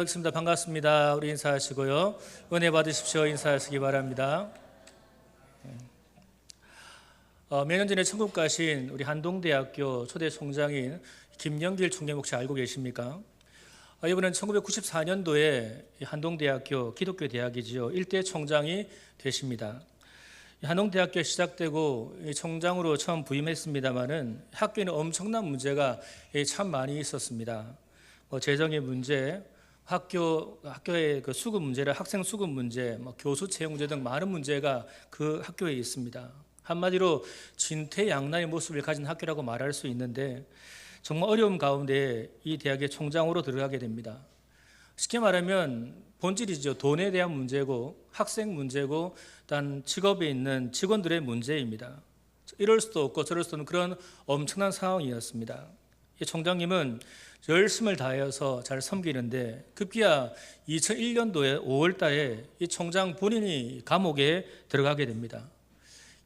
반갑습니다. 반갑습니다. 우리 인사하시고요. 은혜 받으십시오. 인사하시기 바랍니다. 몇 년 전에 천국 가신 우리 한동대학교 초대 총장인 김영길 총장 혹시 알고 계십니까? 이분은 1994년도에 한동대학교 기독교 대학이지요. 일대 총장이 되십니다. 한동대학교 시작되고 총장으로 처음 부임했습니다마는 학교에는 엄청난 문제가 참 많이 있었습니다. 재정의 문제, 학교의 그 수급 문제라 학생 수급 문제, 교수 채용 문제 등 많은 문제가 그 학교에 있습니다. 한마디로 진퇴양난의 모습을 가진 학교라고 말할 수 있는데 정말 어려움 가운데 이 대학의 총장으로 들어가게 됩니다. 쉽게 말하면 본질이죠. 돈에 대한 문제고 학생 문제고 단 직업에 있는 직원들의 문제입니다. 이럴 수도 없고 저럴 수도 없는 그런 엄청난 상황이었습니다. 이 총장님은 열심을 다해서 잘 섬기는데 급기야 2001년도에 5월 달에 이 총장 본인이 감옥에 들어가게 됩니다.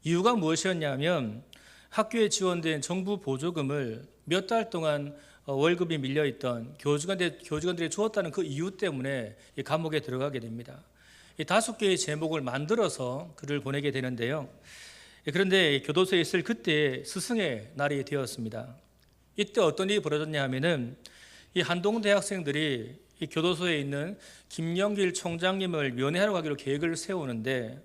이유가 무엇이었냐면 학교에 지원된 정부 보조금을 몇 달 동안 월급이 밀려있던 교직원들이 주었다는 그 이유 때문에 이 감옥에 들어가게 됩니다. 이 5개의 제목을 만들어서 글을 보내게 되는데요. 그런데 교도소에 있을 그때 스승의 날이 되었습니다. 이때 어떤 일이 벌어졌냐 하면은 이 한동대 학생들이 이 교도소에 있는 김영길 총장님을 면회하러 가기로 계획을 세우는데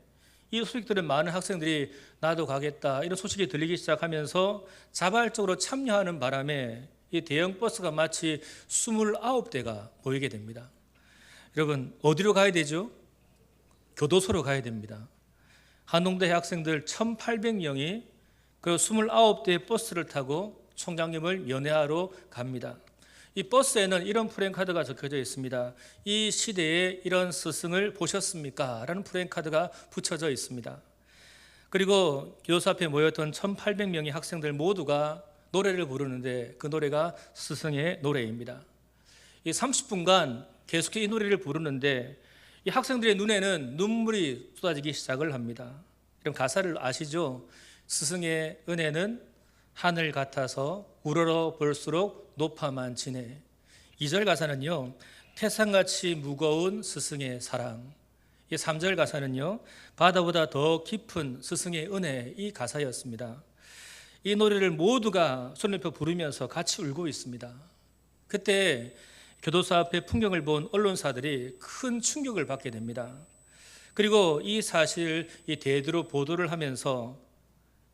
이 소식들은 많은 학생들이 나도 가겠다 이런 소식이 들리기 시작하면서 자발적으로 참여하는 바람에 이 대형 버스가 마치 29대가 모이게 됩니다. 여러분 어디로 가야 되죠? 교도소로 가야 됩니다. 한동대 학생들 1,800명이 그 29대의 버스를 타고 총장님을 면회하러 갑니다. 이 버스에는 이런 프랜카드가 적혀져 있습니다. 이 시대에 이런 스승을 보셨습니까? 라는 프랜카드가 붙여져 있습니다. 그리고 교도소 앞에 모였던 1,800명의 학생들 모두가 노래를 부르는데 그 노래가 스승의 노래입니다. 이 30분간 계속해서 이 노래를 부르는데 이 학생들의 눈에는 눈물이 쏟아지기 시작을 합니다. 이런 가사를 아시죠? 스승의 은혜는 하늘 같아서 우러러 볼수록 높아만 지네. 2절 가사는요, 태산같이 무거운 스승의 사랑. 3절 가사는요, 바다보다 더 깊은 스승의 은혜. 이 가사였습니다. 이 노래를 모두가 손을 펴 부르면서 같이 울고 있습니다. 그때 교도소 앞의 풍경을 본 언론사들이 큰 충격을 받게 됩니다. 그리고 이 사실을 대대로 보도를 하면서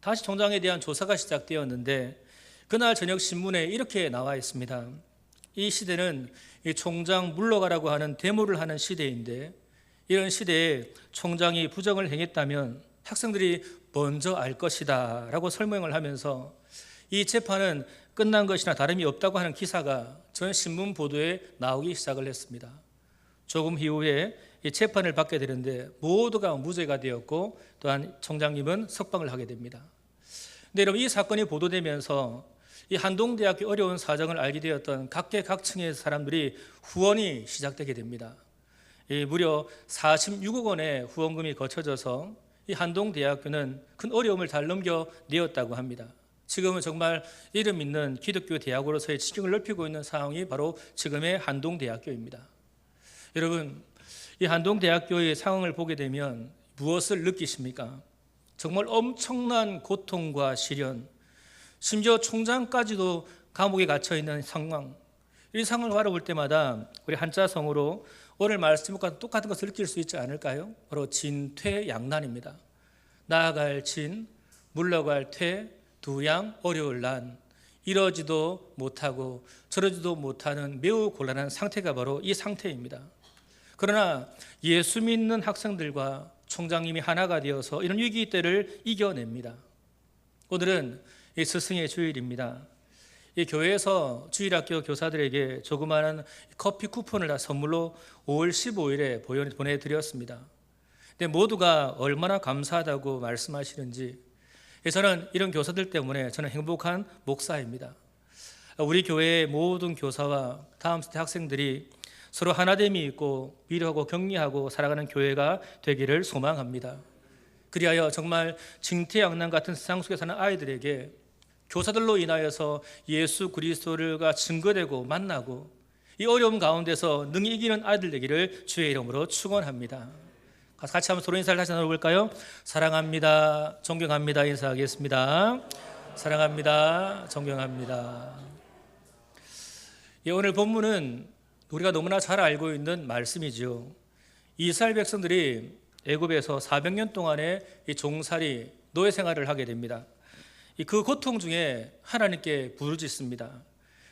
다시 총장에 대한 조사가 시작되었는데 그날 저녁 신문에 이렇게 나와 있습니다. 이 시대는 이 총장 물러가라고 하는 데모를 하는 시대인데 이런 시대에 총장이 부정을 행했다면 학생들이 먼저 알 것이다 라고 설명을 하면서 이 재판은 끝난 것이나 다름이 없다고 하는 기사가 전 신문 보도에 나오기 시작을 했습니다. 조금 이후에 이 재판을 받게 되는데 모두가 무죄가 되었고 또한 총장님은 석방을 하게 됩니다. 근데 여러분 이 사건이 보도되면서 이 한동대학교 어려운 사정을 알게 되었던 각계각층의 사람들이 후원이 시작되게 됩니다. 무려 46억 원의 후원금이 거쳐져서 이 한동대학교는 큰 어려움을 잘 넘겨내었다고 합니다. 지금은 정말 이름 있는 기독교 대학으로서의 지경을 넓히고 있는 상황이 바로 지금의 한동대학교입니다. 여러분 이 한동대학교의 상황을 보게 되면 무엇을 느끼십니까? 정말 엄청난 고통과 시련, 심지어 총장까지도 감옥에 갇혀 있는 상황. 이 상황을 바라볼 때마다 우리 한자성어로 오늘 말씀과 똑같은 것을 느낄 수 있지 않을까요? 바로 진퇴양난입니다. 나아갈 진, 물러갈 퇴, 두 양 어려울 난. 이러지도 못하고 저러지도 못하는 매우 곤란한 상태가 바로 이 상태입니다. 그러나 예수 믿는 학생들과 총장님이 하나가 되어서 이런 위기 때를 이겨냅니다. 오늘은 이 스승의 주일입니다. 이 교회에서 주일학교 교사들에게 조그마한 커피 쿠폰을 다 선물로 5월 15일에 보내드렸습니다. 근데 모두가 얼마나 감사하다고 말씀하시는지 저는 이런 교사들 때문에 저는 행복한 목사입니다. 우리 교회의 모든 교사와 다음 세대 학생들이 서로 하나됨이 있고 위로하고 격려하고 살아가는 교회가 되기를 소망합니다. 그리하여 정말 징태양난 같은 세상 속에 사는 아이들에게 교사들로 인하여서 예수 그리스도가 증거되고 만나고 이 어려움 가운데서 능히 이기는 아들 되기를 주의 이름으로 축원합니다. 같이 한번 서로 인사를 다시 나눠볼까요? 사랑합니다. 존경합니다. 인사하겠습니다. 사랑합니다. 존경합니다. 오늘 본문은 우리가 너무나 잘 알고 있는 말씀이죠. 이스라엘 백성들이 애굽에서 400년 동안의 이 종살이 노예 생활을 하게 됩니다. 그 고통 중에 하나님께 부르짖습니다.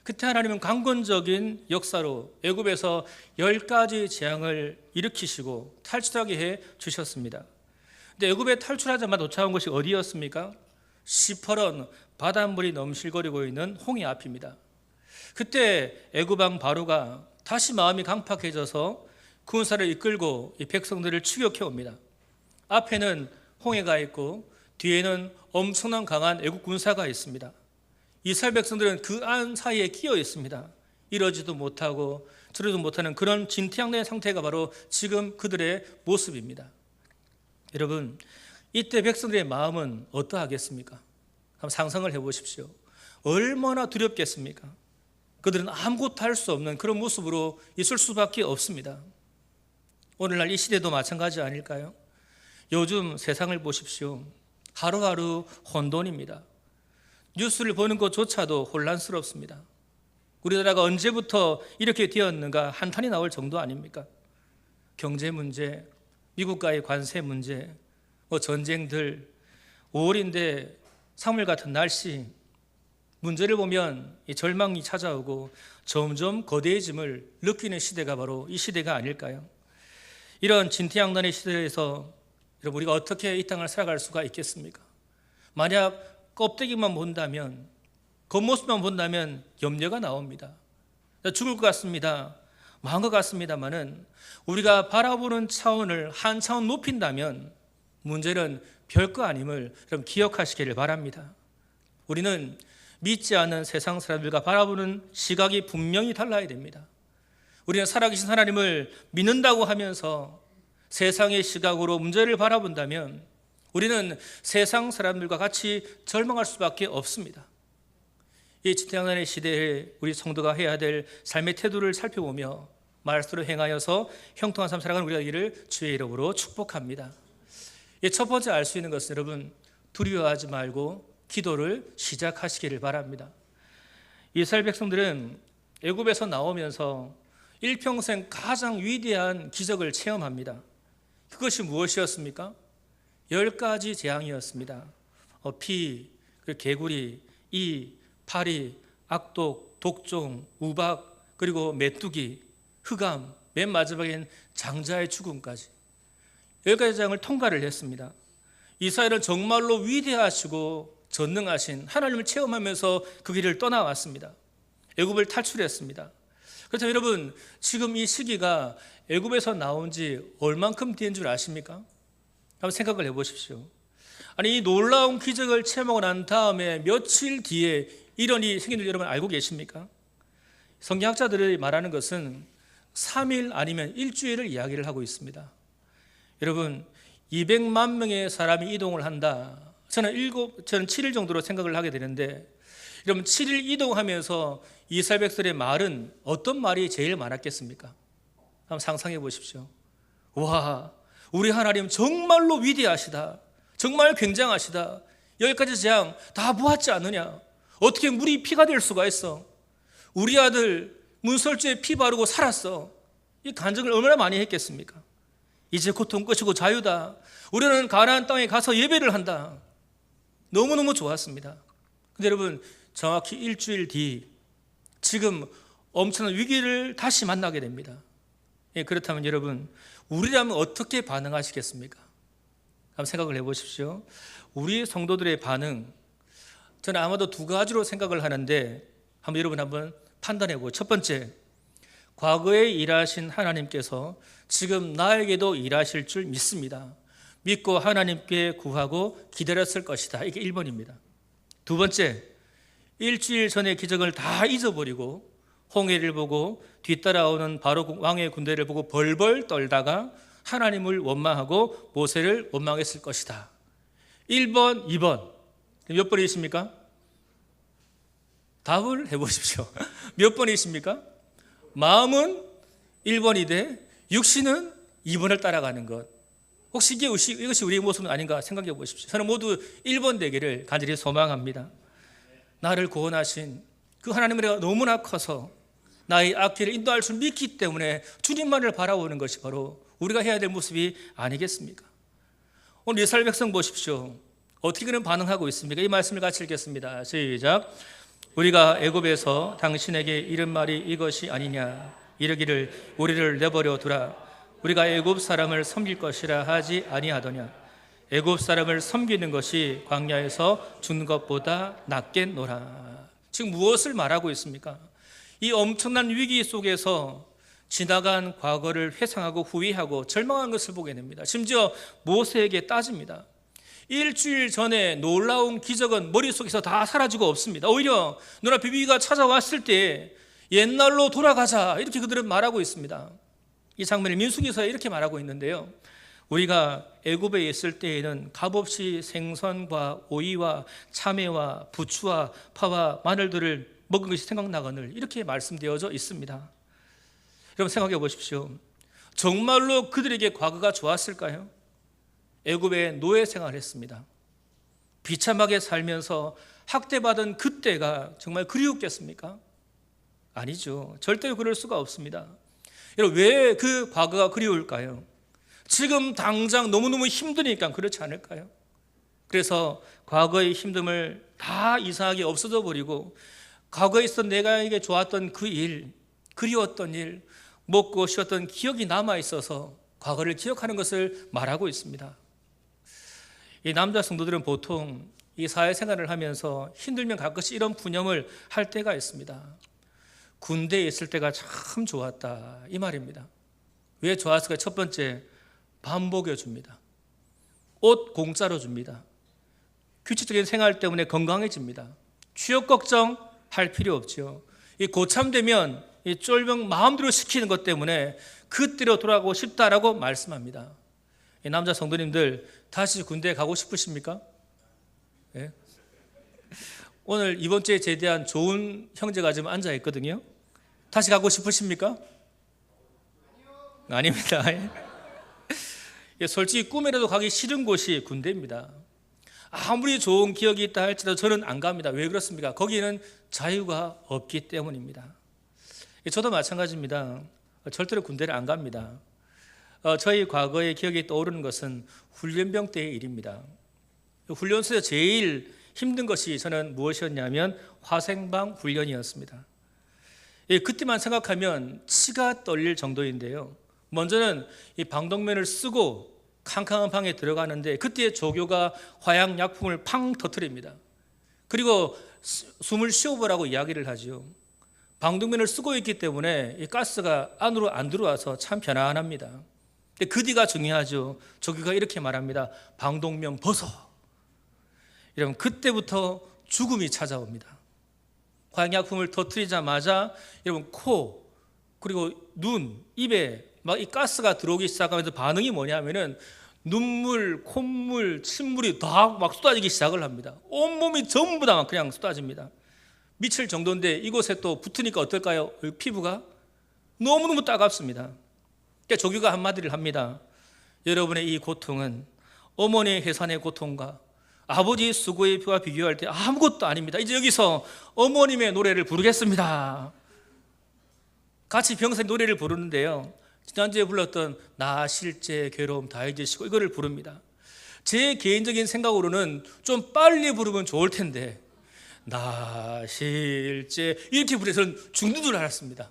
그때 하나님은 강권적인 역사로 애굽에서 10가지 재앙을 일으키시고 탈출하게 해 주셨습니다. 근데 애굽에 탈출하자마자 도착한 곳이 어디였습니까? 시퍼런 바닷물이 넘실거리고 있는 홍해 앞입니다. 그때 애굽 왕 바로가 다시 마음이 강팍해져서 군사를 이끌고 이 백성들을 추격해 옵니다. 앞에는 홍해가 있고 뒤에는 엄청난 강한 애국 군사가 있습니다. 이스라엘 백성들은 그 안 사이에 끼어 있습니다. 이러지도 못하고 저러지도 못하는 그런 진퇴양난의 상태가 바로 지금 그들의 모습입니다. 여러분, 이때 백성들의 마음은 어떠하겠습니까? 한번 상상을 해보십시오. 얼마나 두렵겠습니까? 그들은 아무것도 할 수 없는 그런 모습으로 있을 수밖에 없습니다. 오늘날 이 시대도 마찬가지 아닐까요? 요즘 세상을 보십시오. 하루하루 혼돈입니다. 뉴스를 보는 것조차도 혼란스럽습니다. 우리나라가 언제부터 이렇게 되었는가 한탄이 나올 정도 아닙니까? 경제 문제, 미국과의 관세 문제, 전쟁들, 5월인데 3월 같은 날씨, 문제를 보면 이 절망이 찾아오고 점점 거대해짐을 느끼는 시대가 바로 이 시대가 아닐까요? 이런 진퇴양난의 시대에서 여러분, 우리가 어떻게 이 땅을 살아갈 수가 있겠습니까? 만약 껍데기만 본다면, 겉모습만 본다면 염려가 나옵니다. 죽을 것 같습니다. 망한 것 같습니다만은 우리가 바라보는 차원을 한 차원 높인다면 문제는 별거 아님을 여러분 기억하시기를 바랍니다. 우리는 믿지 않는 세상 사람들과 바라보는 시각이 분명히 달라야 됩니다. 우리는 살아계신 하나님을 믿는다고 하면서 세상의 시각으로 문제를 바라본다면 우리는 세상 사람들과 같이 절망할 수밖에 없습니다. 이 진퇴양난의 시대에 우리 성도가 해야 될 삶의 태도를 살펴보며 말씀으로 행하여서 형통한 삶 살아가는 우리가 되기를 주의 이름으로 축복합니다. 첫 번째 알 수 있는 것은 여러분, 두려워하지 말고 기도를 시작하시기를 바랍니다. 이스라엘 백성들은 애굽에서 나오면서 일평생 가장 위대한 기적을 체험합니다. 그것이 무엇이었습니까? 10가지 재앙이었습니다. 피, 개구리, 이, 파리, 악독, 독종, 우박, 그리고 메뚜기, 흑암, 맨 마지막엔 장자의 죽음까지 10가지 재앙을 통과를 했습니다. 이스라엘은 정말로 위대하시고 전능하신 하나님을 체험하면서 그 길을 떠나왔습니다. 애굽을 탈출했습니다. 그렇다면 여러분, 지금 이 시기가 애굽에서 나온 지 얼만큼 뒤인 줄 아십니까? 한번 생각을 해보십시오. 아니, 이 놀라운 기적을 체험하고 난 다음에 며칠 뒤에 이런 일이 생긴 줄 여러분 알고 계십니까? 성경학자들이 말하는 것은 3일 아니면 일주일을 이야기를 하고 있습니다. 여러분, 200만 명의 사람이 이동을 한다. 저는 7일 정도로 생각을 하게 되는데, 여러분 7일 이동하면서 이스라엘 백성의 말은 어떤 말이 제일 많았겠습니까? 한번 상상해 보십시오. 와, 우리 하나님 정말로 위대하시다. 정말 굉장하시다. 10가지 재앙 다 보았지 않느냐? 어떻게 물이 피가 될 수가 있어? 우리 아들 문설주에 피 바르고 살았어. 이 간증을 얼마나 많이 했겠습니까? 이제 고통 끝이고 자유다. 우리는 가나안 땅에 가서 예배를 한다. 너무너무 좋았습니다. 근데 여러분, 정확히 일주일 뒤 지금 엄청난 위기를 다시 만나게 됩니다. 그렇다면 여러분, 우리라면 어떻게 반응하시겠습니까? 한번 생각을 해보십시오. 우리 성도들의 반응, 저는 아마도 2가지로 생각을 하는데 여러분 한번 판단해보고, 첫 번째, 과거에 일하신 하나님께서 지금 나에게도 일하실 줄 믿습니다. 믿고 하나님께 구하고 기다렸을 것이다. 이게 1번입니다. 두 번째, 일주일 전의 기적을 다 잊어버리고 홍해를 보고 뒤따라오는 바로 왕의 군대를 보고 벌벌 떨다가 하나님을 원망하고 모세를 원망했을 것이다. 1번, 2번. 몇 번이십니까? 답을 해보십시오. 몇 번이십니까? 마음은 1번이되 육신은 2번을 따라가는 것. 혹시 이것이 우리의 모습은 아닌가 생각해 보십시오. 저는 모두 1번 되기를 간절히 소망합니다. 나를 구원하신 그 하나님의 은혜가 너무나 커서 나의 앞길을 인도할 줄 믿기 때문에 주님만을 바라보는 것이 바로 우리가 해야 될 모습이 아니겠습니까? 오늘 이스라엘 백성 보십시오. 어떻게 그는 반응하고 있습니까? 이 말씀을 같이 읽겠습니다. 시작. 우리가 애굽에서 당신에게 이른 말이 이것이 아니냐. 이르기를 우리를 내버려 두라. 우리가 애굽 사람을 섬길 것이라 하지 아니하더냐. 애굽 사람을 섬기는 것이 광야에서 죽는 것보다 낫겠노라. 지금 무엇을 말하고 있습니까? 이 엄청난 위기 속에서 지나간 과거를 회상하고 후회하고 절망한 것을 보게 됩니다. 심지어 모세에게 따집니다. 일주일 전에 놀라운 기적은 머릿속에서 다 사라지고 없습니다. 오히려 눈앞에 위기가 찾아왔을 때 옛날로 돌아가자 이렇게 그들은 말하고 있습니다. 이 장면을 민수기서에 이렇게 말하고 있는데요. 우리가 애굽에 있을 때에는 값없이 생선과 오이와 참외와 부추와 파와 마늘들을 먹은 것이 생각나거늘 이렇게 말씀되어져 있습니다. 여러분 생각해 보십시오. 정말로 그들에게 과거가 좋았을까요? 애굽에 노예 생활을 했습니다. 비참하게 살면서 학대받은 그때가 정말 그리웠겠습니까? 아니죠. 절대로 그럴 수가 없습니다. 여러분 왜 그 과거가 그리울까요? 지금 당장 너무너무 힘드니까 그렇지 않을까요? 그래서 과거의 힘듦을 다 이상하게 없어져 버리고 과거에 있었던 내가에게 좋았던 그 일, 그리웠던 일, 먹고 쉬었던 기억이 남아있어서 과거를 기억하는 것을 말하고 있습니다. 이 남자 성도들은 보통 이 사회생활을 하면서 힘들면 가끔씩 이런 푸념을 할 때가 있습니다. 군대에 있을 때가 참 좋았다 이 말입니다. 왜 좋았을까? 첫 번째, 밥 먹여줍니다. 옷 공짜로 줍니다. 규칙적인 생활 때문에 건강해집니다. 취업 걱정할 필요 없죠. 이 고참되면 이 쫄병 마음대로 시키는 것 때문에 그때로 돌아가고 싶다라고 말씀합니다. 이 남자 성도님들 다시 군대에 가고 싶으십니까? 네? 오늘 이번 주에 제대한 좋은 형제가 지금 앉아 있거든요. 다시 가고 싶으십니까? 아닙니다. 솔직히 꿈에라도 가기 싫은 곳이 군대입니다. 아무리 좋은 기억이 있다 할지라도 저는 안 갑니다. 왜 그렇습니까? 거기는 자유가 없기 때문입니다. 저도 마찬가지입니다. 절대로 군대를 안 갑니다. 저희 과거의 기억이 떠오르는 것은 훈련병 때의 일입니다. 훈련소에서 제일 힘든 것이 저는 무엇이었냐면 화생방 훈련이었습니다. 그때만 생각하면 치가 떨릴 정도인데요. 먼저는 이 방독면을 쓰고 캄캄한 방에 들어가는데 그때 조교가 화약약품을 팡 터뜨립니다. 그리고 숨을 쉬어보라고 이야기를 하죠. 방독면을 쓰고 있기 때문에 이 가스가 안으로 안 들어와서 참 편안합니다. 그 뒤가 중요하죠. 조교가 이렇게 말합니다. 방독면 벗어. 여러분 그때부터 죽음이 찾아옵니다. 화약약품을 터뜨리자마자 여러분 코 그리고 눈, 입에 막 이 가스가 들어오기 시작하면서 반응이 뭐냐면은 눈물, 콧물, 침물이 다 막 쏟아지기 시작을 합니다. 온몸이 전부 다 그냥 쏟아집니다. 미칠 정도인데 이곳에 또 붙으니까 어떨까요? 피부가 너무너무 따갑습니다. 그러니까 조교가 한마디를 합니다. 여러분의 이 고통은 어머니의 해산의 고통과 아버지 수고의 피와 비교할 때 아무것도 아닙니다. 이제 여기서 어머님의 노래를 부르겠습니다. 같이 병사의 노래를 부르는데요. 지난주에 불렀던 나 실제 괴로움 다 잊으시고 이거를 부릅니다. 제 개인적인 생각으로는 좀 빨리 부르면 좋을 텐데 나 실제 이렇게 부르서는 죽는 줄 알았습니다.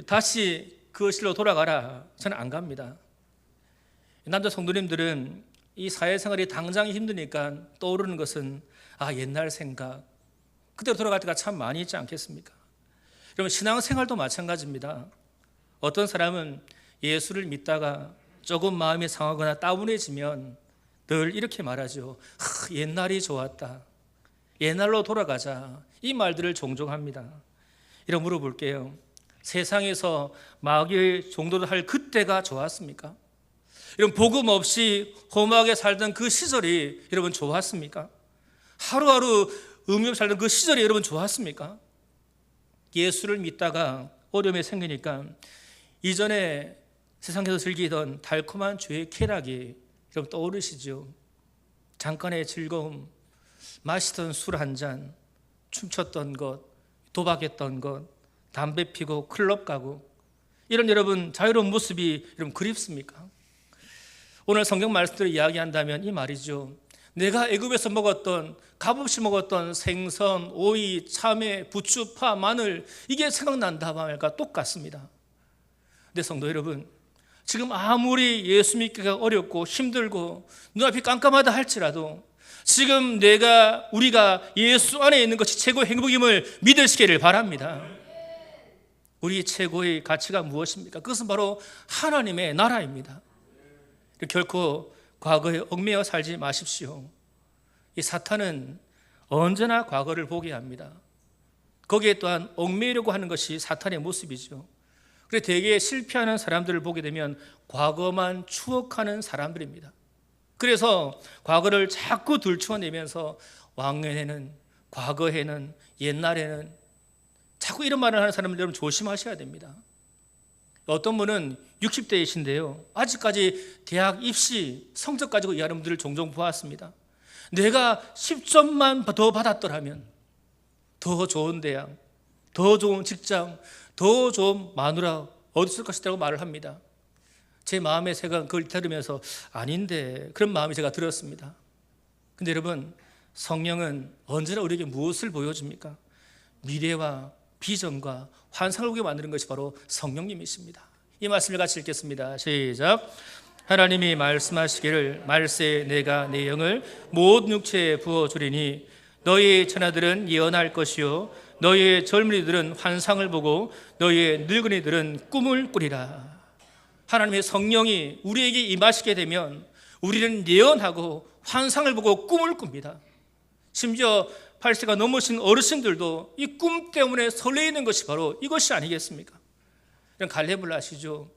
다시 그 실로 돌아가라. 저는 안 갑니다. 남자 성도님들은 이 사회생활이 당장 힘드니까 떠오르는 것은 옛날 생각 그때로 돌아갈 때가 참 많이 있지 않겠습니까? 여러분 신앙생활도 마찬가지입니다. 어떤 사람은 예수를 믿다가 조금 마음이 상하거나 따분해지면 늘 이렇게 말하죠. 옛날이 좋았다. 옛날로 돌아가자. 이 말들을 종종 합니다. 이런 물어볼게요. 세상에서 마귀의 종도를 할 그때가 좋았습니까? 여러분 복음 없이 험하게 살던 그 시절이 여러분 좋았습니까? 하루하루 의미 없이 살던 그 시절이 여러분 좋았습니까? 예수를 믿다가 어려움이 생기니까 이전에 세상에서 즐기던 달콤한 죄의 쾌락이 좀 떠오르시죠. 잠깐의 즐거움, 마시던 술 한 잔, 춤췄던 것, 도박했던 것, 담배 피고 클럽 가고, 이런 여러분 자유로운 모습이 여러분 그립습니까? 오늘 성경 말씀대로 이야기한다면 이 말이죠. 내가 애굽에서 먹었던, 값없이 먹었던 생선, 오이, 참외, 부추, 파, 마늘, 이게 생각난다 말까 똑같습니다. 근데 성도 여러분, 지금 아무리 예수 믿기가 어렵고 힘들고 눈앞이 깜깜하다 할지라도 지금 우리가 예수 안에 있는 것이 최고의 행복임을 믿으시기를 바랍니다. 우리 최고의 가치가 무엇입니까? 그것은 바로 하나님의 나라입니다. 결코 과거에 얽매여 살지 마십시오. 이 사탄은 언제나 과거를 보게 합니다. 거기에 또한 얽매이려고 하는 것이 사탄의 모습이죠. 그래서 대개 실패하는 사람들을 보게 되면 과거만 추억하는 사람들입니다. 그래서 과거를 자꾸 들추어내면서 왕년에는, 과거에는, 옛날에는, 자꾸 이런 말을 하는 사람들 여러분 조심하셔야 됩니다. 어떤 분은 60대이신데요 아직까지 대학 입시 성적 가지고 이해하는 분들을 종종 보았습니다. 내가 10점만 더 받았더라면 더 좋은 대학, 더 좋은 직장, 더 좋은 마누라 얻었을 것이라고 말을 합니다. 제 마음의 생각은 그걸 들으면서 아닌데, 그런 마음이 제가 들었습니다. 근데 여러분, 성령은 언제나 우리에게 무엇을 보여줍니까? 미래와 비전과 환상을 보게 만드는 것이 바로 성령님이십니다. 이 말씀을 같이 읽겠습니다. 시작. 하나님이 말씀하시기를 말세 내가 내 영을 모든 육체에 부어주리니 너희의 천하들은 예언할 것이요 너희의 젊은이들은 환상을 보고 너희의 늙은이들은 꿈을 꾸리라. 하나님의 성령이 우리에게 임하시게 되면 우리는 예언하고 환상을 보고 꿈을 꿉니다. 심지어 80세가 넘으신 어르신들도 이 꿈 때문에 설레이는 것이 바로 이것이 아니겠습니까? 갈렙을 아시죠?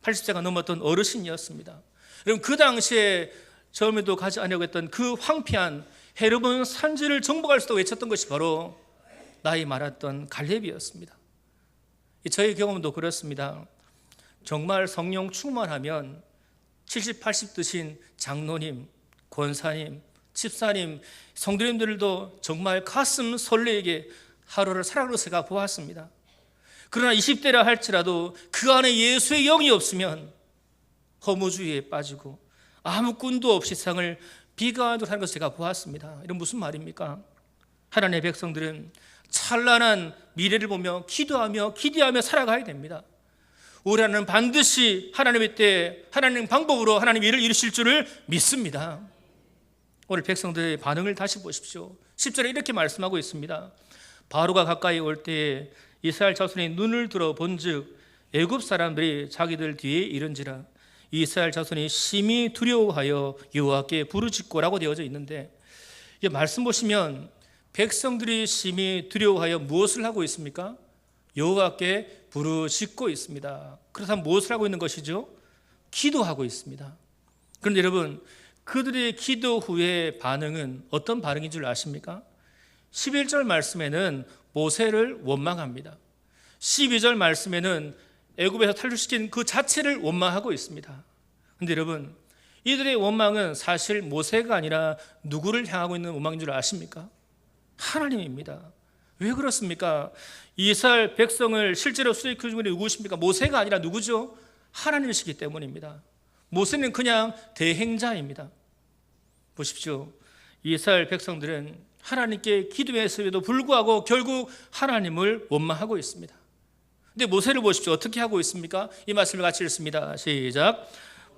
80세가 넘었던 어르신이었습니다. 여러분, 그 당시에 젊음에도 가지 않으려고 했던 그 황폐한 헤르본 산지를 정복할 수 있다고 외쳤던 것이 바로 나이 많았던 갈렙이었습니다. 저의 경험도 그렇습니다. 정말 성령 충만하면 70, 80 드신 장로님, 권사님, 집사님, 성도님들도 정말 가슴 설레게 하루를 살아가는 제가 보았습니다. 그러나 20대라 할지라도 그 안에 예수의 영이 없으면 허무주의에 빠지고 아무 꾼도 없이 세상을 비관하고 사는 것을 제가 보았습니다. 이런 무슨 말입니까? 하나님의 백성들은 찬란한 미래를 보며 기도하며 기대하며 살아가야 됩니다. 우리는 반드시 하나님의 때 하나님 방법으로 하나님 일을 이루실 줄을 믿습니다. 오늘 백성들의 반응을 다시 보십시오. 10절에 이렇게 말씀하고 있습니다. 바로가 가까이 올 때에 이스라엘 자손이 눈을 들어 본즉 애굽 사람들이 자기들 뒤에 이른지라. 이스라엘 자손이 심히 두려워하여 여호와께 부르짖고라고 되어져 있는데, 이 말씀 보시면 백성들이 심히 두려워하여 무엇을 하고 있습니까? 여호와께 부르짖고 있습니다. 그렇다면 무엇을 하고 있는 것이죠? 기도하고 있습니다. 그런데 여러분, 그들의 기도 후의 반응은 어떤 반응인 줄 아십니까? 11절 말씀에는 모세를 원망합니다. 12절 말씀에는 애굽에서 탈출시킨 그 자체를 원망하고 있습니다. 그런데 여러분, 이들의 원망은 사실 모세가 아니라 누구를 향하고 있는 원망인 줄 아십니까? 하나님입니다. 왜 그렇습니까? 이스라엘 백성을 실제로 수익해 준 분이 누구십니까? 모세가 아니라 누구죠? 하나님이시기 때문입니다. 모세는 그냥 대행자입니다. 보십시오. 이스라엘 백성들은 하나님께 기도했음에도 불구하고 결국 하나님을 원망하고 있습니다. 근데 모세를 보십시오. 어떻게 하고 있습니까? 이 말씀을 같이 읽습니다. 시작.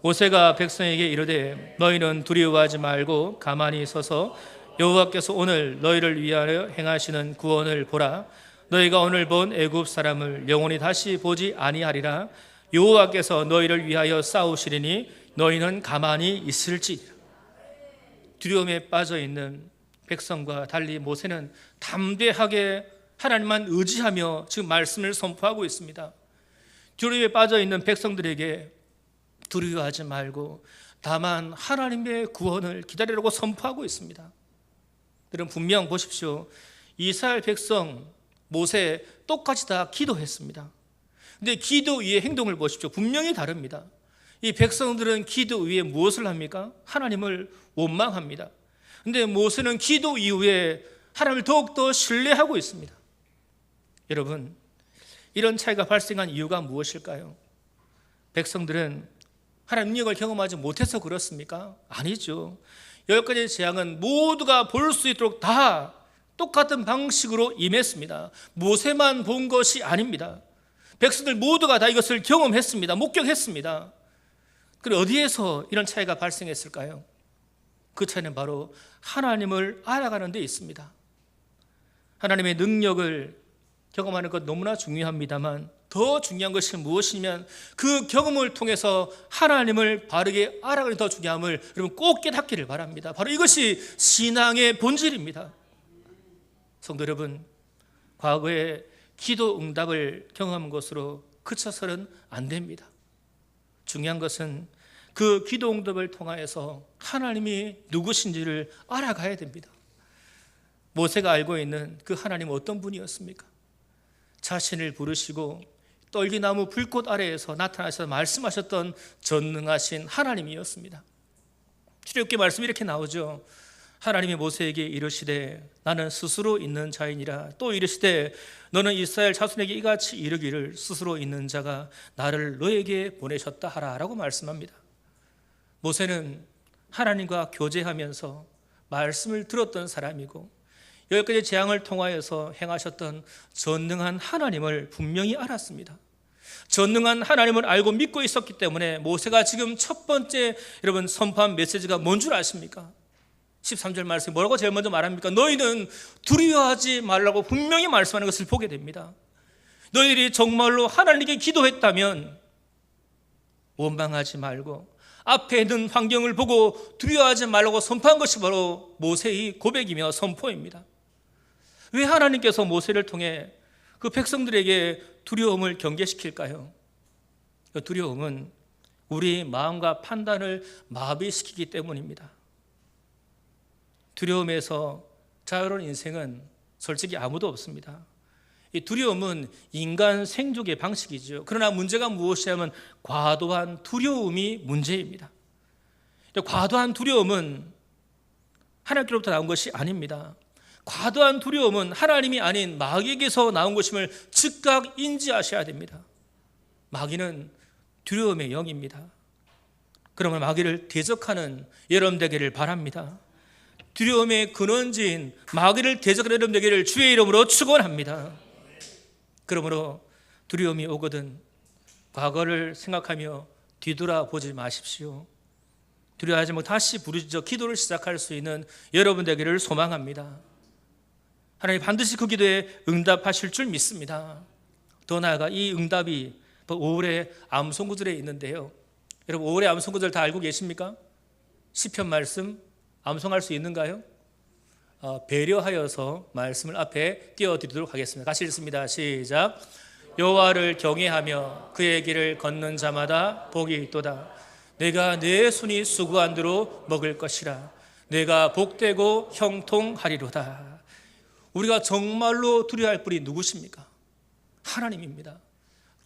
모세가 백성에게 이르되 너희는 두려워하지 말고 가만히 서서 여호와께서 오늘 너희를 위하여 행하시는 구원을 보라. 너희가 오늘 본 애굽 사람을 영원히 다시 보지 아니하리라. 여호와께서 너희를 위하여 싸우시리니 너희는 가만히 있을지니라. 두려움에 빠져 있는 백성과 달리 모세는 담대하게 하나님만 의지하며 지금 말씀을 선포하고 있습니다. 두려움에 빠져 있는 백성들에게 두려워하지 말고 다만 하나님의 구원을 기다리라고 선포하고 있습니다. 여러분, 분명 보십시오. 이스라엘 백성 모세 똑같이 다 기도했습니다. 근데 기도 위의 행동을 보십시오. 분명히 다릅니다. 이 백성들은 기도 위에 무엇을 합니까? 하나님을 원망합니다. 근데 모세는 기도 이후에 하나님을 더욱더 신뢰하고 있습니다. 여러분, 이런 차이가 발생한 이유가 무엇일까요? 백성들은 하나님 능력을 경험하지 못해서 그렇습니까? 아니죠. 10가지 재앙은 모두가 볼 수 있도록 다 똑같은 방식으로 임했습니다. 모세만 본 것이 아닙니다. 백성들 모두가 다 이것을 경험했습니다. 목격했습니다. 그럼 어디에서 이런 차이가 발생했을까요? 그 차이는 바로 하나님을 알아가는 데 있습니다. 하나님의 능력을 경험하는 것 너무나 중요합니다만 더 중요한 것이 무엇이냐면 그 경험을 통해서 하나님을 바르게 알아가는 더 중요함을 여러분 꼭 깨닫기를 바랍니다. 바로 이것이 신앙의 본질입니다. 성도 여러분, 과거에 기도 응답을 경험한 것으로 그쳐서는 안 됩니다. 중요한 것은 그 기도 응답을 통하여서 하나님이 누구신지를 알아가야 됩니다. 모세가 알고 있는 그 하나님은 어떤 분이었습니까? 자신을 부르시고 떨기나무 불꽃 아래에서 나타나셔서 말씀하셨던 전능하신 하나님이었습니다. 출애굽기 말씀이 이렇게 나오죠. 하나님이 모세에게 이르시되 나는 스스로 있는 자이니라. 또 이르시되 너는 이스라엘 자손에게 이같이 이르기를 스스로 있는 자가 나를 너에게 보내셨다 하라 라고 말씀합니다. 모세는 하나님과 교제하면서 말씀을 들었던 사람이고 10가지 재앙을 통하여서 행하셨던 전능한 하나님을 분명히 알았습니다. 전능한 하나님을 알고 믿고 있었기 때문에 모세가 지금 첫 번째 여러분 선포한 메시지가 뭔 줄 아십니까? 13절 말씀이 뭐라고 제일 먼저 말합니까? 너희는 두려워하지 말라고 분명히 말씀하는 것을 보게 됩니다. 너희들이 정말로 하나님께 기도했다면 원망하지 말고 앞에 있는 환경을 보고 두려워하지 말라고 선포한 것이 바로 모세의 고백이며 선포입니다. 왜 하나님께서 모세를 통해 그 백성들에게 두려움을 경계시킬까요? 그 두려움은 우리 마음과 판단을 마비시키기 때문입니다. 두려움에서 자유로운 인생은 솔직히 아무도 없습니다. 이 두려움은 인간 생존의 방식이죠. 그러나 문제가 무엇이냐면 과도한 두려움이 문제입니다. 과도한 두려움은 하나님께로부터 나온 것이 아닙니다. 과도한 두려움은 하나님이 아닌 마귀에게서 나온 것임을 즉각 인지하셔야 됩니다. 마귀는 두려움의 영입니다. 그러면 마귀를 대적하는 여러분 되기를 바랍니다. 두려움의 근원지인 마귀를 대적하는 여러분 되기를 주의 이름으로 축원합니다. 그러므로 두려움이 오거든 과거를 생각하며 뒤돌아보지 마십시오. 두려워하지 말고 다시 부르짖어 기도를 시작할 수 있는 여러분 되기를 소망합니다. 하나님 반드시 그 기도에 응답하실 줄 믿습니다. 더 나아가 이 응답이 5월의 암송구절에 있는데요. 여러분 5월의 암송구절 다 알고 계십니까? 시편 말씀 암송할 수 있는가요? 배려하여서 말씀을 앞에 띄워드리도록 하겠습니다. 같이 읽습니다. 시작. 여호와를 경외하며 그의 길을 걷는 자마다 복이 있도다. 내가 내 손이 수고한 대로 먹을 것이라. 내가 복되고 형통하리로다. 우리가 정말로 두려워할 분이 누구십니까? 하나님입니다.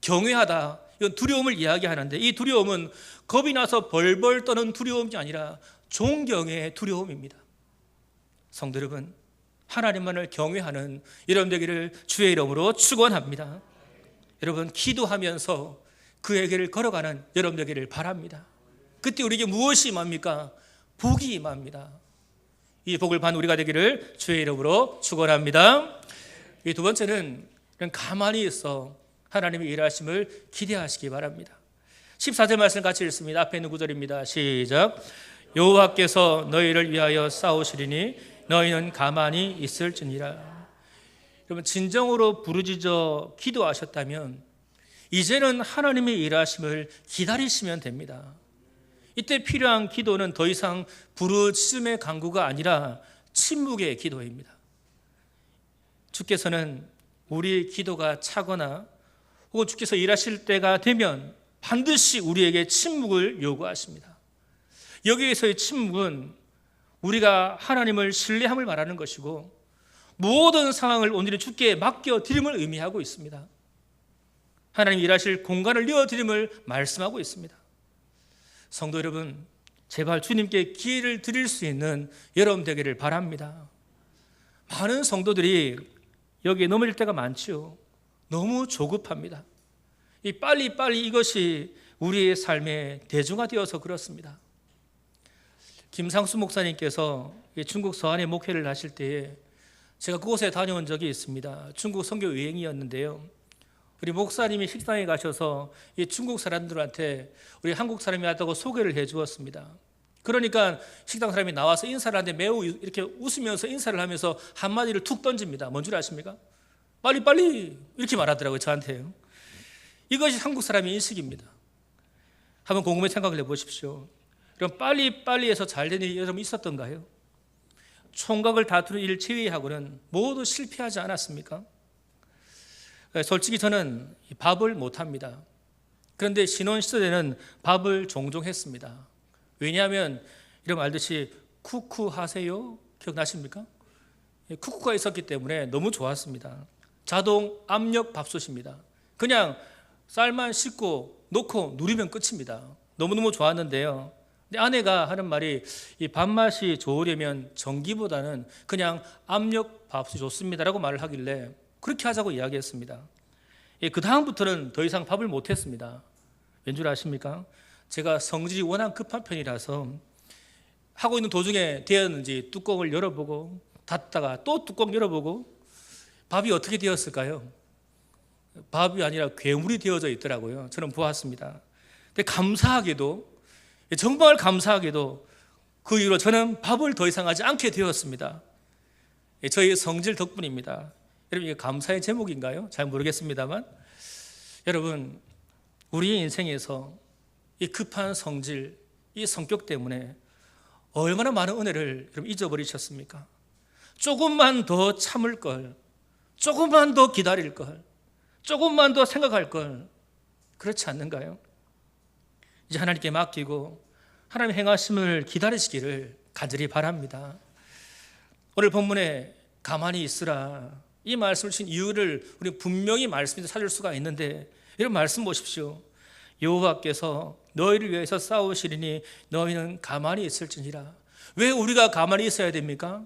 경외하다, 이건 두려움을 이야기하는데 이 두려움은 겁이 나서 벌벌 떠는 두려움이 아니라 존경의 두려움입니다. 성도 여러분, 하나님만을 경외하는 여러분 되기를 주의 이름으로 축원합니다. 여러분 기도하면서 그에게를 걸어가는 여러분 되기를 바랍니다. 그때 우리에게 무엇이 임합니까? 복이 임합니다. 이 복을 받는 우리가 되기를 주의 이름으로 축원합니다. 이 두 번째는 그냥 가만히 있어 하나님의 일하심을 기대하시기 바랍니다. 14절 말씀 같이 읽습니다. 앞에 있는 구절입니다. 시작. 여호와께서 너희를 위하여 싸우시리니 너희는 가만히 있을지니라. 여러분 진정으로 부르짖어 기도하셨다면 이제는 하나님의 일하심을 기다리시면 됩니다. 이때 필요한 기도는 더 이상 부르짖음의 간구가 아니라 침묵의 기도입니다. 주께서는 우리 기도가 차거나 혹은 주께서 일하실 때가 되면 반드시 우리에게 침묵을 요구하십니다. 여기에서의 침묵은 우리가 하나님을 신뢰함을 말하는 것이고 모든 상황을 온전히 주께 맡겨드림을 의미하고 있습니다. 하나님 일하실 공간을 내어드림을 말씀하고 있습니다. 성도 여러분, 제발 주님께 기회를 드릴 수 있는 여러분 되기를 바랍니다. 많은 성도들이 여기에 넘어질 때가 많죠. 너무 조급합니다. 빨리빨리 이것이 우리의 삶의 대중화되어서 그렇습니다. 김상수 목사님께서 중국 서안에 목회를 하실 때에 제가 그곳에 다녀온 적이 있습니다. 중국 선교 여행이었는데요. 우리 목사님이 식당에 가셔서 이 중국 사람들한테 우리 한국 사람이 왔다고 소개를 해 주었습니다. 그러니까 식당 사람이 나와서 인사를 하는데 매우 이렇게 웃으면서 인사를 하면서 한마디를 툭 던집니다. 뭔 줄 아십니까? 빨리빨리 이렇게 말하더라고요, 저한테요. 이것이 한국 사람의 인식입니다. 한번 곰곰이 생각을 해보십시오. 그럼 빨리빨리해서 잘된 일이 여러분 있었던가요? 총각을 다투는 일을 제외하고는 모두 실패하지 않았습니까? 솔직히 저는 밥을 못합니다. 그런데 신혼 시절에는 밥을 종종 했습니다. 왜냐하면 여러분 알듯이 쿠쿠 하세요? 기억나십니까? 쿠쿠가 있었기 때문에 너무 좋았습니다. 자동 압력 밥솥입니다. 그냥 쌀만 씻고 놓고 누리면 끝입니다. 너무너무 좋았는데요. 근데 아내가 하는 말이 이 밥맛이 좋으려면 전기보다는 그냥 압력 밥솥이 좋습니다라고 말을 하길래 그렇게 하자고 이야기했습니다. 그 다음부터는 더 이상 밥을 못했습니다. 왠 줄 아십니까? 제가 성질이 워낙 급한 편이라서 하고 있는 도중에 되었는지 뚜껑을 열어보고 닫다가 또 뚜껑 열어보고 밥이 어떻게 되었을까요? 밥이 아니라 괴물이 되어져 있더라고요. 저는 보았습니다. 근데 감사하게도, 정말 감사하게도 그 이후로 저는 밥을 더 이상 하지 않게 되었습니다. 저희 성질 덕분입니다. 여러분 이게 감사의 제목인가요? 잘 모르겠습니다만 여러분 우리 인생에서 이 급한 성질, 이 성격 때문에 얼마나 많은 은혜를 여러분 잊어버리셨습니까? 조금만 더 참을 걸, 조금만 더 기다릴 걸, 조금만 더 생각할 걸, 그렇지 않는가요? 이제 하나님께 맡기고 하나님의 행하심을 기다리시기를 간절히 바랍니다. 오늘 본문에 가만히 있으라 이 말씀을 주신 이유를 우리 분명히 말씀에서 찾을 수가 있는데 이런 말씀 보십시오. 여호와께서 너희를 위해서 싸우시리니 너희는 가만히 있을지니라. 왜 우리가 가만히 있어야 됩니까?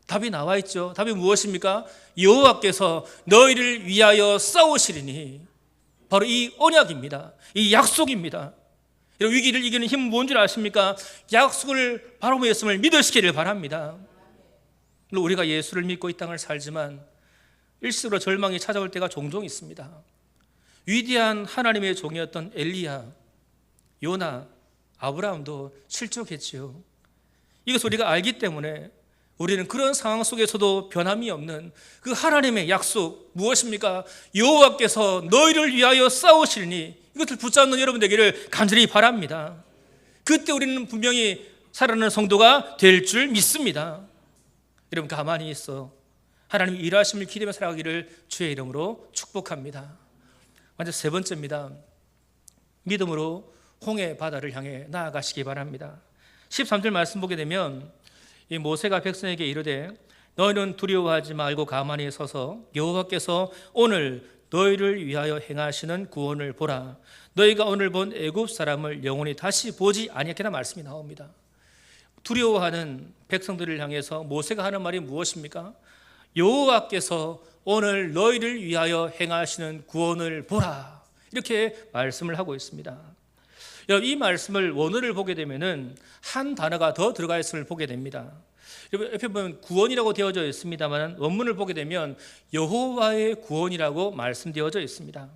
답이 나와 있죠. 답이 무엇입니까? 여호와께서 너희를 위하여 싸우시리니 바로 이 언약입니다. 이 약속입니다. 위기를 이기는 힘은 뭔지 아십니까? 약속을 바로 말씀을 믿으시기를 바랍니다. 우리가 예수를 믿고 이 땅을 살지만 일시적으로 절망이 찾아올 때가 종종 있습니다. 위대한 하나님의 종이었던 엘리야, 요나, 아브라함도 실족했지요. 이것을 우리가 알기 때문에 우리는 그런 상황 속에서도 변함이 없는 그 하나님의 약속 무엇입니까? 여호와께서 너희를 위하여 싸우시리니 이것을 붙잡는 여러분 되기를 간절히 바랍니다. 그때 우리는 분명히 살아나는 성도가 될 줄 믿습니다. 여러분 가만히 있어 하나님 일하심을 기대며 살아가기를 주의 이름으로 축복합니다. 먼저 세 번째입니다. 믿음으로 홍해 바다를 향해 나아가시기 바랍니다. 13절 말씀 보게 되면 이 모세가 백성에게 이르되 너희는 두려워하지 말고 가만히 서서 여호와께서 오늘 너희를 위하여 행하시는 구원을 보라. 너희가 오늘 본 애굽 사람을 영원히 다시 보지 아니하겠다 말씀이 나옵니다. 두려워하는 백성들을 향해서 모세가 하는 말이 무엇입니까? 여호와께서 오늘 너희를 위하여 행하시는 구원을 보라. 이렇게 말씀을 하고 있습니다. 이 말씀을 원어를 보게 되면은 한 단어가 더 들어가 있음을 보게 됩니다. 옆에 보면 구원이라고 되어져 있습니다만 원문을 보게 되면 여호와의 구원이라고 말씀되어져 있습니다.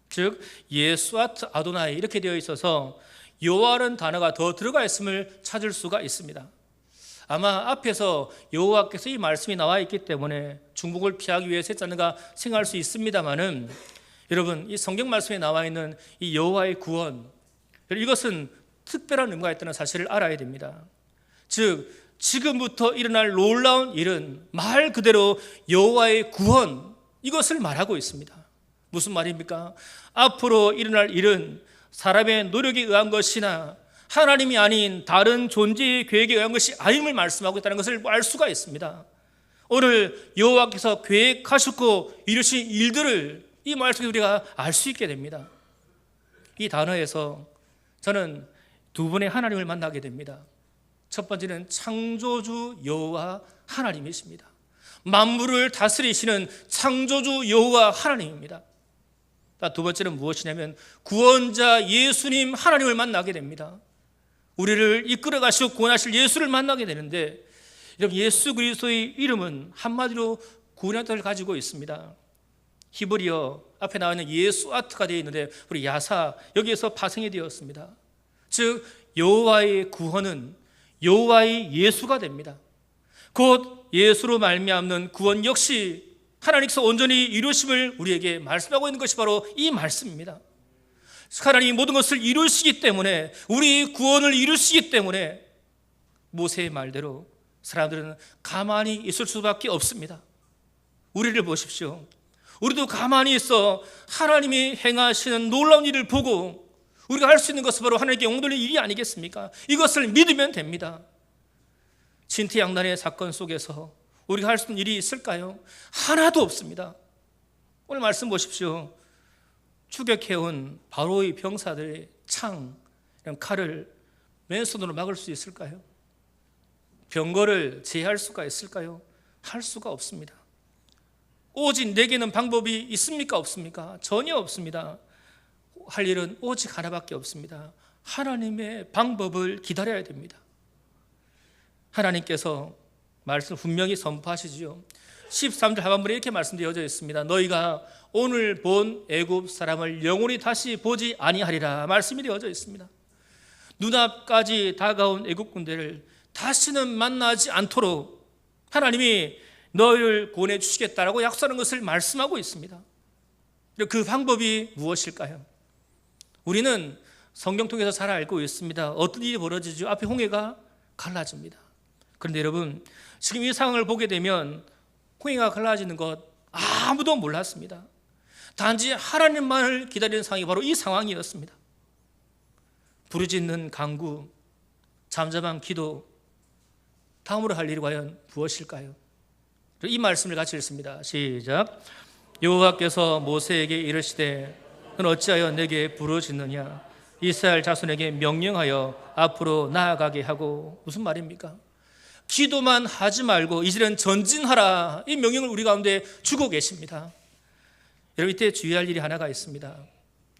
즉 예수아트 아도나이 이렇게 되어 있어서 여호와라는 단어가 더 들어가 있음을 찾을 수가 있습니다. 아마 앞에서 여호와께서 이 말씀이 나와 있기 때문에 중복을 피하기 위해서 했잖는가 생각할 수 있습니다만은 여러분 이 성경 말씀에 나와 있는 이 여호와의 구원 이것은 특별한 의미가 있다는 사실을 알아야 됩니다. 즉 지금부터 일어날 놀라운 일은 말 그대로 여호와의 구원 이것을 말하고 있습니다. 무슨 말입니까? 앞으로 일어날 일은 사람의 노력에 의한 것이나 하나님이 아닌 다른 존재의 계획에 의한 것이 아님을 말씀하고 있다는 것을 알 수가 있습니다. 오늘 여호와께서 계획하셨고 이루신 일들을 이 말씀에 우리가 알 수 있게 됩니다. 이 단어에서 저는 두 분의 하나님을 만나게 됩니다. 첫 번째는 창조주 여호와 하나님이십니다. 만물을 다스리시는 창조주 여호와 하나님입니다. 두 번째는 무엇이냐면 구원자 예수님 하나님을 만나게 됩니다. 우리를 이끌어 가시고 구원하실 예수를 만나게 되는데, 여러분, 예수 그리스도의 이름은 한마디로 구원의 뜻을 가지고 있습니다. 히브리어 앞에 나와 있는 예수 아트가 되어 있는데 우리 야사 여기에서 파생이 되었습니다. 즉 여호와의 구원은 여호와의 예수가 됩니다. 곧 예수로 말미암는 구원 역시 하나님께서 온전히 이루심을 우리에게 말씀하고 있는 것이 바로 이 말씀입니다. 하나님이 모든 것을 이루시기 때문에, 우리 구원을 이루시기 때문에 모세의 말대로 사람들은 가만히 있을 수밖에 없습니다. 우리를 보십시오. 우리도 가만히 있어 하나님이 행하시는 놀라운 일을 보고 우리가 할 수 있는 것은 바로 하나님께 영광 돌리는 일이 아니겠습니까? 이것을 믿으면 됩니다. 진퇴양난의 사건 속에서 우리가 할 수 있는 일이 있을까요? 하나도 없습니다. 오늘 말씀 보십시오. 추격해온 바로의 병사들의 창, 칼을 맨손으로 막을 수 있을까요? 병거를 제어할 수가 있을까요? 할 수가 없습니다. 오직 내게는 방법이 있습니까? 없습니까? 전혀 없습니다. 할 일은 오직 하나밖에 없습니다. 하나님의 방법을 기다려야 됩니다. 하나님께서 말씀 분명히 선포하시지요. 13절 하반부에 이렇게 말씀되어져 있습니다. 너희가 오늘 본 애굽 사람을 영원히 다시 보지 아니하리라 말씀이 되어져 있습니다. 눈앞까지 다가온 애굽 군대를 다시는 만나지 않도록 하나님이 너희를 구원해 주시겠다라고 약속하는 것을 말씀하고 있습니다. 그 방법이 무엇일까요? 우리는 성경 통해서 잘 알고 있습니다. 어떤 일이 벌어지죠? 앞에 홍해가 갈라집니다. 그런데 여러분, 지금 이 상황을 보게 되면 홍해가 갈라지는 것 아무도 몰랐습니다. 단지 하나님만을 기다리는 상황이 바로 이 상황이었습니다. 부르짖는 간구, 잠잠한 기도, 다음으로 할 일이 과연 무엇일까요? 이 말씀을 같이 읽습니다. 시작. 여호와께서 모세에게 이르시되 너는 어찌하여 내게 부르짖느냐? 이스라엘 자손에게 명령하여 앞으로 나아가게 하고. 무슨 말입니까? 기도만 하지 말고 이제는 전진하라, 이 명령을 우리 가운데 주고 계십니다. 여러분, 이때 주의할 일이 하나가 있습니다.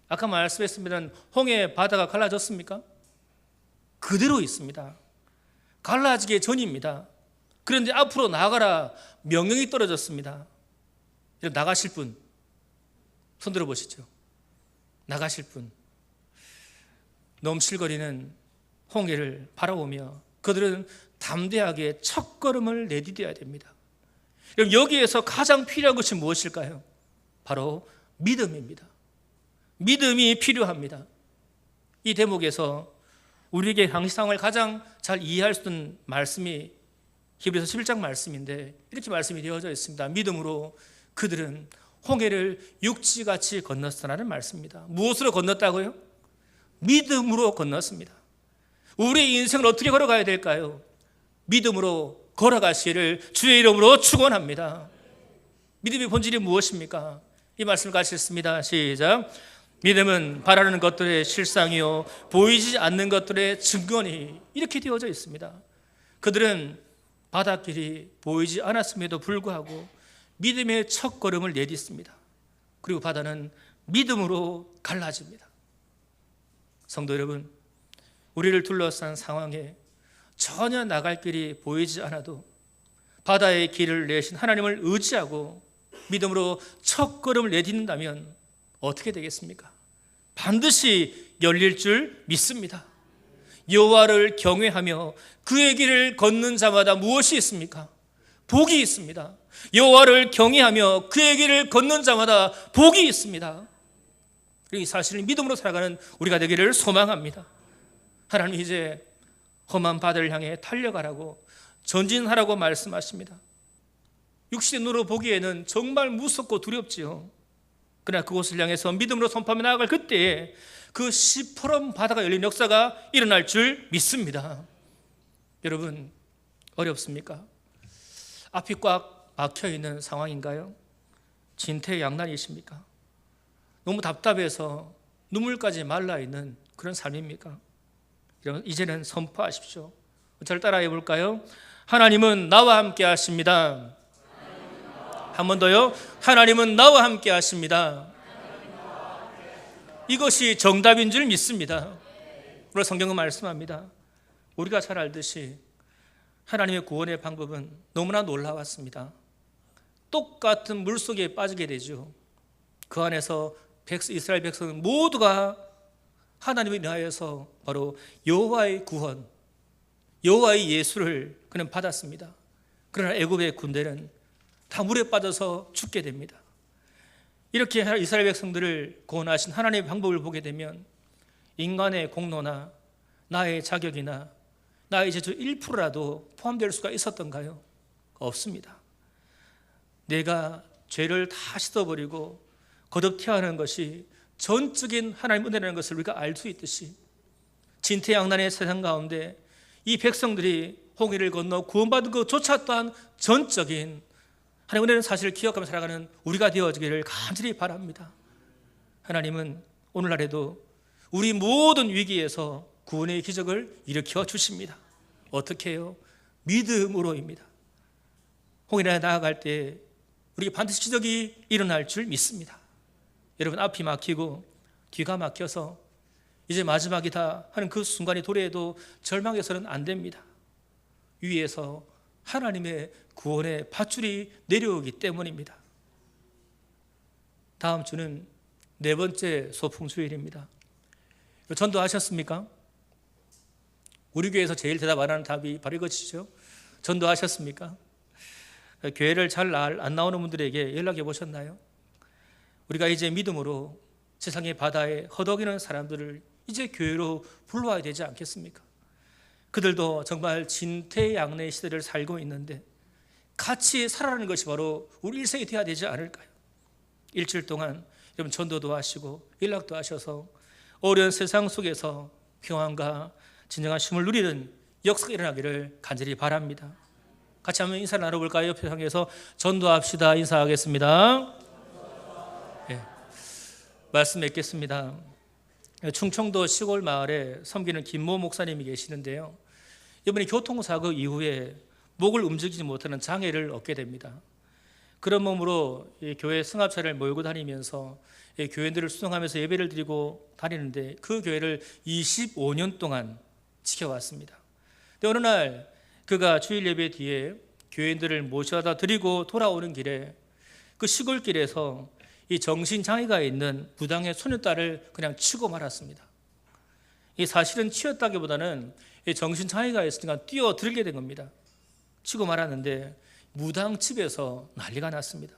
아까 말씀했습니다. 홍해 바다가 갈라졌습니까? 그대로 있습니다. 갈라지기 전입니다. 그런데 앞으로 나아가라 명령이 떨어졌습니다. 나가실 분 손 들어보시죠. 나가실 분. 넘실거리는 홍해를 바라보며 그들은 담대하게 첫걸음을 내디뎌야 됩니다. 여기에서 가장 필요한 것이 무엇일까요? 바로 믿음입니다. 믿음이 필요합니다. 이 대목에서 우리에게 당시 상황을 가장 잘 이해할 수 있는 말씀이 히브리서 11장 말씀인데 이렇게 말씀이 되어져 있습니다. 믿음으로 그들은 홍해를 육지같이 건넜으라는 말씀입니다. 무엇으로 건넜다고요? 믿음으로 건넜습니다. 우리의 인생을 어떻게 걸어가야 될까요? 믿음으로 걸어가시기를 주의 이름으로 축원합니다. 믿음의 본질이 무엇입니까? 이 말씀을 같이 읽습니다. 시작. 믿음은 바라는 것들의 실상이요 보이지 않는 것들의 증거니. 이렇게 되어져 있습니다. 그들은 바닷길이 보이지 않았음에도 불구하고 믿음의 첫걸음을 내딛습니다. 그리고 바다는 믿음으로 갈라집니다. 성도 여러분, 우리를 둘러싼 상황에 전혀 나갈 길이 보이지 않아도 바다의 길을 내신 하나님을 의지하고 믿음으로 첫걸음을 내딛는다면 어떻게 되겠습니까? 반드시 열릴 줄 믿습니다. 여호와를 경외하며 그의 길을 걷는 자마다 무엇이 있습니까? 복이 있습니다. 여호와를 경외하며 그의 길을 걷는 자마다 복이 있습니다. 이 사실을 믿음으로 살아가는 우리가 되기를 소망합니다. 하나님 이제 험한 바다를 향해 달려가라고 전진하라고 말씀하십니다. 육신의 눈으로 보기에는 정말 무섭고 두렵지요. 그러나 그곳을 향해서 믿음으로 선포하며 나아갈 그때에 그 시퍼런 바다가 열린 역사가 일어날 줄 믿습니다. 여러분, 어렵습니까? 앞이 꽉 막혀 있는 상황인가요? 진퇴양난이십니까? 너무 답답해서 눈물까지 말라 있는 그런 삶입니까? 여러분, 이제는 선포하십시오. 저를 따라해 볼까요? 하나님은 나와 함께 하십니다. 한 번 더요. 하나님은 나와 함께 하십니다. 이것이 정답인 줄 믿습니다. 오늘 성경은 말씀합니다. 우리가 잘 알듯이 하나님의 구원의 방법은 너무나 놀라웠습니다. 똑같은 물속에 빠지게 되죠. 그 안에서 이스라엘 백성은 모두가 하나님을 인하여서 바로 여호와의 구원, 여호와의 예수를 그는 받았습니다. 그러나 애굽의 군대는 다 물에 빠져서 죽게 됩니다. 이렇게 이스라엘 백성들을 구원하신 하나님의 방법을 보게 되면 인간의 공로나 나의 자격이나 나의 재주 1%라도 포함될 수가 있었던가요? 없습니다. 내가 죄를 다 씻어버리고 거듭 태어나는 것이 전적인 하나님 은혜라는 것을 우리가 알 수 있듯이 진퇴양난의 세상 가운데 이 백성들이 홍해를 건너 구원받은 것조차 또한 전적인 하나님 은혜라는 사실을 기억하며 살아가는 우리가 되어지기를 간절히 바랍니다. 하나님은 오늘날에도 우리 모든 위기에서 구원의 기적을 일으켜 주십니다. 어떻게 해요? 믿음으로입니다. 홍해에 나아갈 때 우리가 반드시 기적이 일어날 줄 믿습니다. 여러분, 앞이 막히고 뒤가 막혀서 이제 마지막이다 하는 그 순간이 도래해도 절망해서는 안 됩니다. 위에서 하나님의 구원의 밧줄이 내려오기 때문입니다. 다음 주는 네 번째 소풍주일입니다. 전도하셨습니까? 우리 교회에서 제일 대답 안 하는 답이 바로 이것이죠. 전도하셨습니까? 교회를 잘 안 나오는 분들에게 연락해 보셨나요? 우리가 이제 믿음으로 세상의 바다에 허덕이는 사람들을 이제 교회로 불러와야 되지 않겠습니까? 그들도 정말 진퇴양내 시대를 살고 있는데 같이 살아가는 것이 바로 우리 일생이 되어야 되지 않을까요? 일주일 동안 여러분 전도도 하시고 연락도 하셔서 어려운 세상 속에서 평안과 진정한 쉼을 누리는 역사가 일어나기를 간절히 바랍니다. 같이 한번 인사를 나눠볼까요? 옆에 향해서 전도합시다. 인사하겠습니다. 네. 말씀 맺겠습니다. 충청도 시골 마을에 섬기는 김모 목사님이 계시는데요. 이번에 교통사고 이후에 목을 움직이지 못하는 장애를 얻게 됩니다. 그런 몸으로 교회 승합차를 몰고 다니면서 교인들을 수송하면서 예배를 드리고 다니는데 그 교회를 25년 동안 지켜왔습니다. 근데 어느 날 그가 주일 예배 뒤에 교인들을 모셔다 드리고 돌아오는 길에 그 시골길에서 이 정신장애가 있는 부당의 소녀딸을 그냥 치고 말았습니다. 이 사실은 치였다기보다는 정신장애가 있으니까 뛰어들게 된 겁니다. 치고 말았는데 무당집에서 난리가 났습니다.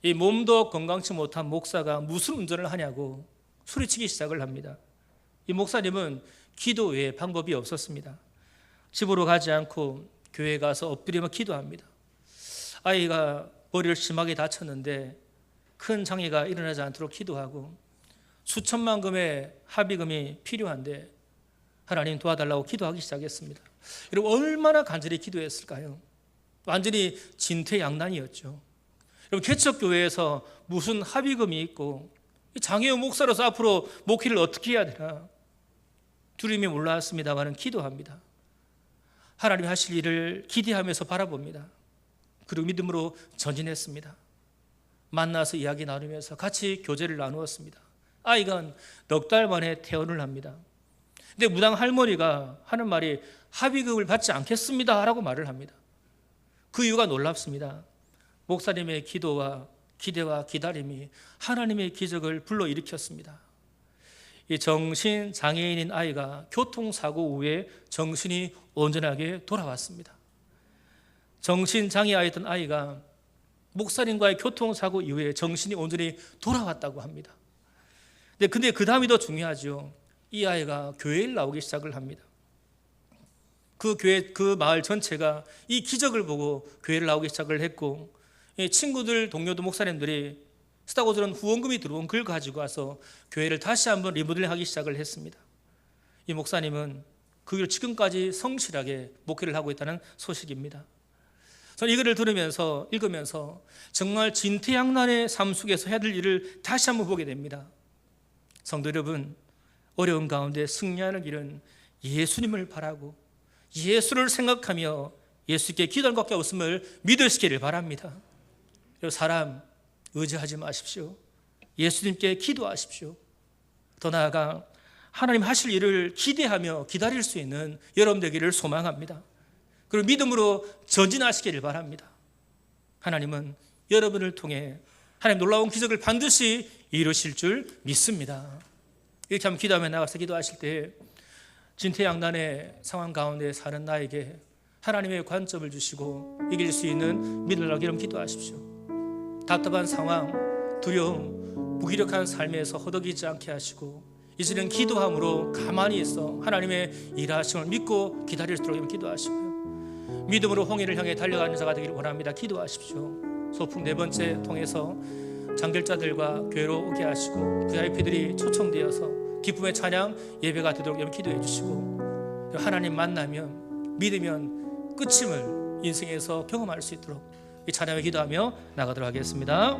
이 몸도 건강치 못한 목사가 무슨 운전을 하냐고 소리치기 시작을 합니다. 이 목사님은 기도 외에 방법이 없었습니다. 집으로 가지 않고 교회에 가서 엎드리며 기도합니다. 아이가 머리를 심하게 다쳤는데 큰 장애가 일어나지 않도록 기도하고 수천만 금의 합의금이 필요한데 하나님 도와달라고 기도하기 시작했습니다. 여러분, 얼마나 간절히 기도했을까요? 완전히 진퇴양난이었죠. 여러분, 개척교회에서 무슨 합의금이 있고 장애우 목사로서 앞으로 목회를 어떻게 해야 되나 두려움이 몰랐습니다만 기도합니다. 하나님이 하실 일을 기대하면서 바라봅니다. 그리고 믿음으로 전진했습니다. 만나서 이야기 나누면서 같이 교제를 나누었습니다. 아이가 넉 달 만에 퇴원을 합니다. 근데 무당 할머니가 하는 말이 합의금을 받지 않겠습니다 라고 말을 합니다. 그 이유가 놀랍습니다. 목사님의 기도와 기대와 기다림이 하나님의 기적을 불러일으켰습니다. 이 정신장애인인 아이가 교통사고 후에 정신이 온전하게 돌아왔습니다. 정신장애였던 아이가 목사님과의 교통사고 이후에 정신이 온전히 돌아왔다고 합니다. 근데 그 다음이 더 중요하죠. 이 아이가 교회에 나오기 시작을 합니다. 그 교회, 그 마을 전체가 이 기적을 보고 교회를 나오기 시작을 했고, 친구들, 동료도 목사님들이 스타고즈는 후원금이 들어온 글 가지고 와서 교회를 다시 한번 리모델링하기 시작을 했습니다. 이 목사님은 그 이후로 지금까지 성실하게 목회를 하고 있다는 소식입니다. 저는 이거를 들으면서 읽으면서 정말 진퇴양난의 삶 속에서 해야 될 일을 다시 한번 보게 됩니다. 성도 여러분, 어려운 가운데 승리하는 길은 예수님을 바라고 예수를 생각하며 예수께 기도할 것밖에 없음을 믿으시기를 바랍니다. 그리고 사람 의지하지 마십시오. 예수님께 기도하십시오. 더 나아가 하나님 하실 일을 기대하며 기다릴 수 있는 여러분 되기를 소망합니다. 그리고 믿음으로 전진하시기를 바랍니다. 하나님은 여러분을 통해 하나님 놀라운 기적을 반드시 이루실 줄 믿습니다. 이렇게 한번 기도하며 나가서 기도하실 때 진퇴양난의 상황 가운데 사는 나에게 하나님의 관점을 주시고 이길 수 있는 믿음을 얻기를 기도하십시오. 답답한 상황, 두려움, 무기력한 삶에서 허덕이지 않게 하시고 이제는 기도함으로 가만히 있어 하나님의 일하심을 믿고 기다릴 수 있도록 기도하시고요. 믿음으로 홍해를 향해 달려가는 자가 되기를 원합니다. 기도하십시오. 소풍 4번째 통해서 장결자들과 교회로 오게 하시고 VIP들이 초청되어서 기쁨의 찬양 예배가 되도록 기도해 주시고 하나님 만나면 믿으면 끝임을 인생에서 경험할 수 있도록 이 찬양을 기도하며 나가도록 하겠습니다.